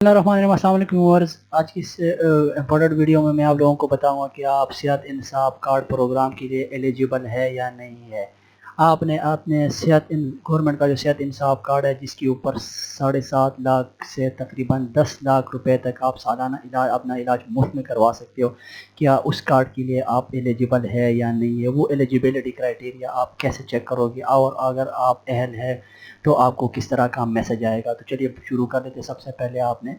अस्सलाम वालेकुम व्यूअर्स। आज की इस इम्पोर्टेंट वीडियो में मैं आप लोगों को बताऊंगा कि आप सेहत इंसाफ कार्ड प्रोग्राम के लिए एलिजिबल है या नहीं है। आपने अपने गवर्नमेंट का जो सेहत इंसाफ कार्ड है, जिसके ऊपर 7.5 लाख से तकरीबन 10 लाख रुपए तक आप सालाना अपना इलाज मुफ्त में करवा सकते हो, क्या उस कार्ड के लिए आप एलिजिबल है या नहीं है। वो एलिजिबिलिटी क्राइटेरिया आप कैसे चेक करोगे, और अगर आप अहल है तो आपको किस तरह का मैसेज आएगा। तो चलिए शुरू कर लेते हैं। सबसे पहले आपने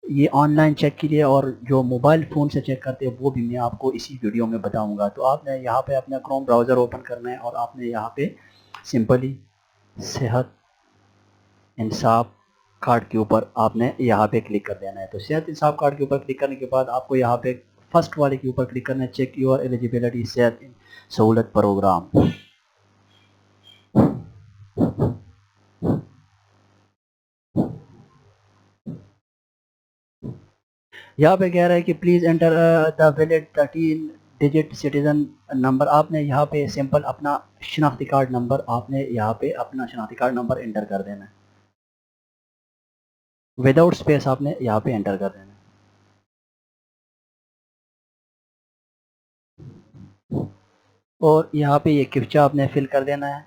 ये ऑनलाइन चेक के लिए और जो मोबाइल फ़ोन से चेक करते हैं वो भी मैं आपको इसी वीडियो में बताऊंगा। तो आपने यहाँ पे अपना क्रोम ब्राउज़र ओपन करना है और आपने यहाँ पे सिंपली सेहत इंसाफ कार्ड के ऊपर आपने यहाँ पे क्लिक कर देना है। तो सेहत इंसाफ कार्ड के ऊपर क्लिक करने के बाद आपको यहाँ पे फर्स्ट वाले के ऊपर क्लिक करना है, चेक योर एलिजिबिलिटी सेहत सहूलत प्रोग्राम। यहाँ पे कह रहा है कि please enter the valid 13 digit citizen number. आपने यहाँ पे सिंपल अपना शनाख्ती कार्ड नंबर एंटर कर देना है, विदाउट स्पेस आपने यहाँ पे एंटर कर देना है। और यहाँ पे ये कैप्चा आपने फिल कर देना है।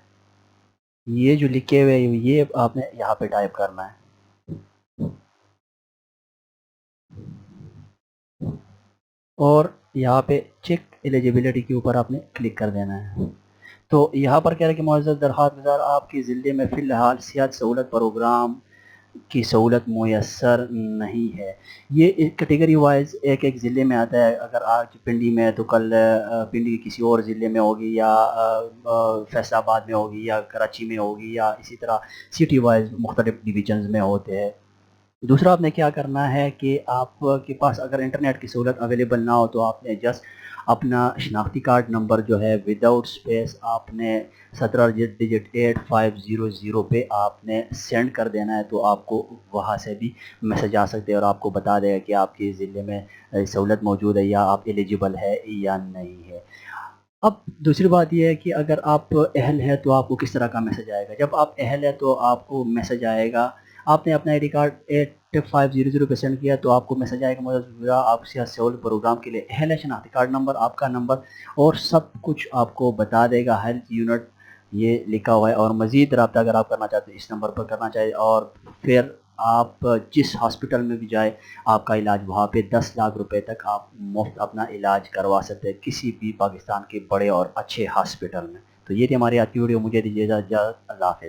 ये जो लिखे हुए ये आपने यहाँ पे टाइप करना है। और यहाँ पे चेक एलिजिबिलिटी के ऊपर आपने क्लिक कर देना है। तो यहाँ पर कह रहे हैं कि मुअज़्ज़ज़ दरख्वास्त गुज़ार, आपके ज़िले में फ़िलहाल सेहत सहूलत प्रोग्राम की सहूलत मुयस्सर नहीं है। ये कैटेगरी वाइज एक एक ज़िले में आता है। अगर आज पिंडी में है तो कल पिंडी किसी और ज़िले में होगी, या फैसलाबाद में होगी, या कराची में होगी, या इसी तरह सिटी वाइज मुख्तलिफ डिवीजन्स में होते हैं। दूसरा आपने क्या करना है कि आपके पास अगर इंटरनेट की सहूलत अवेलेबल ना हो तो आपने जस्ट अपना शनाख्ती कार्ड नंबर जो है विदाउट स्पेस आपने 17 डिजिट 8500 पे आपने सेंड कर देना है। तो आपको वहाँ से भी मैसेज आ सकते हैं और आपको बता देगा कि आपके ज़िले में सहूलत मौजूद है या आप एलिजिबल है या नहीं है। अब दूसरी बात यह है कि अगर आप अहल हैं तो आपको किस तरह का मैसेज आएगा। जब आप अहल है तो आपको मैसेज आएगा, आपने अपना आईडी कार्ड 8500 पे सेंड किया तो आपको मैसेज आएगा, मौजूदा आप सेहत सहूलत प्रोग्राम के लिए अहल है। शनाख्ती कार्ड नंबर, आपका नंबर और सब कुछ आपको बता देगा। हेल्थ यूनिट ये लिखा हुआ है। और मज़ीद रब्ता अगर आप करना चाहते हैं इस नंबर पर करना चाहिए। और फिर आप जिस हॉस्पिटल में भी जाए आपका इलाज वहाँ पे 10 लाख रुपए तक आप मुफ्त अपना इलाज करवा सकते हैं किसी भी पाकिस्तान के बड़े और अच्छे हॉस्पिटल में। तो ये थी हमारी आज की वीडियो। मुझे दीजिए इजाज़त। अल्लाह हाफ़िज़।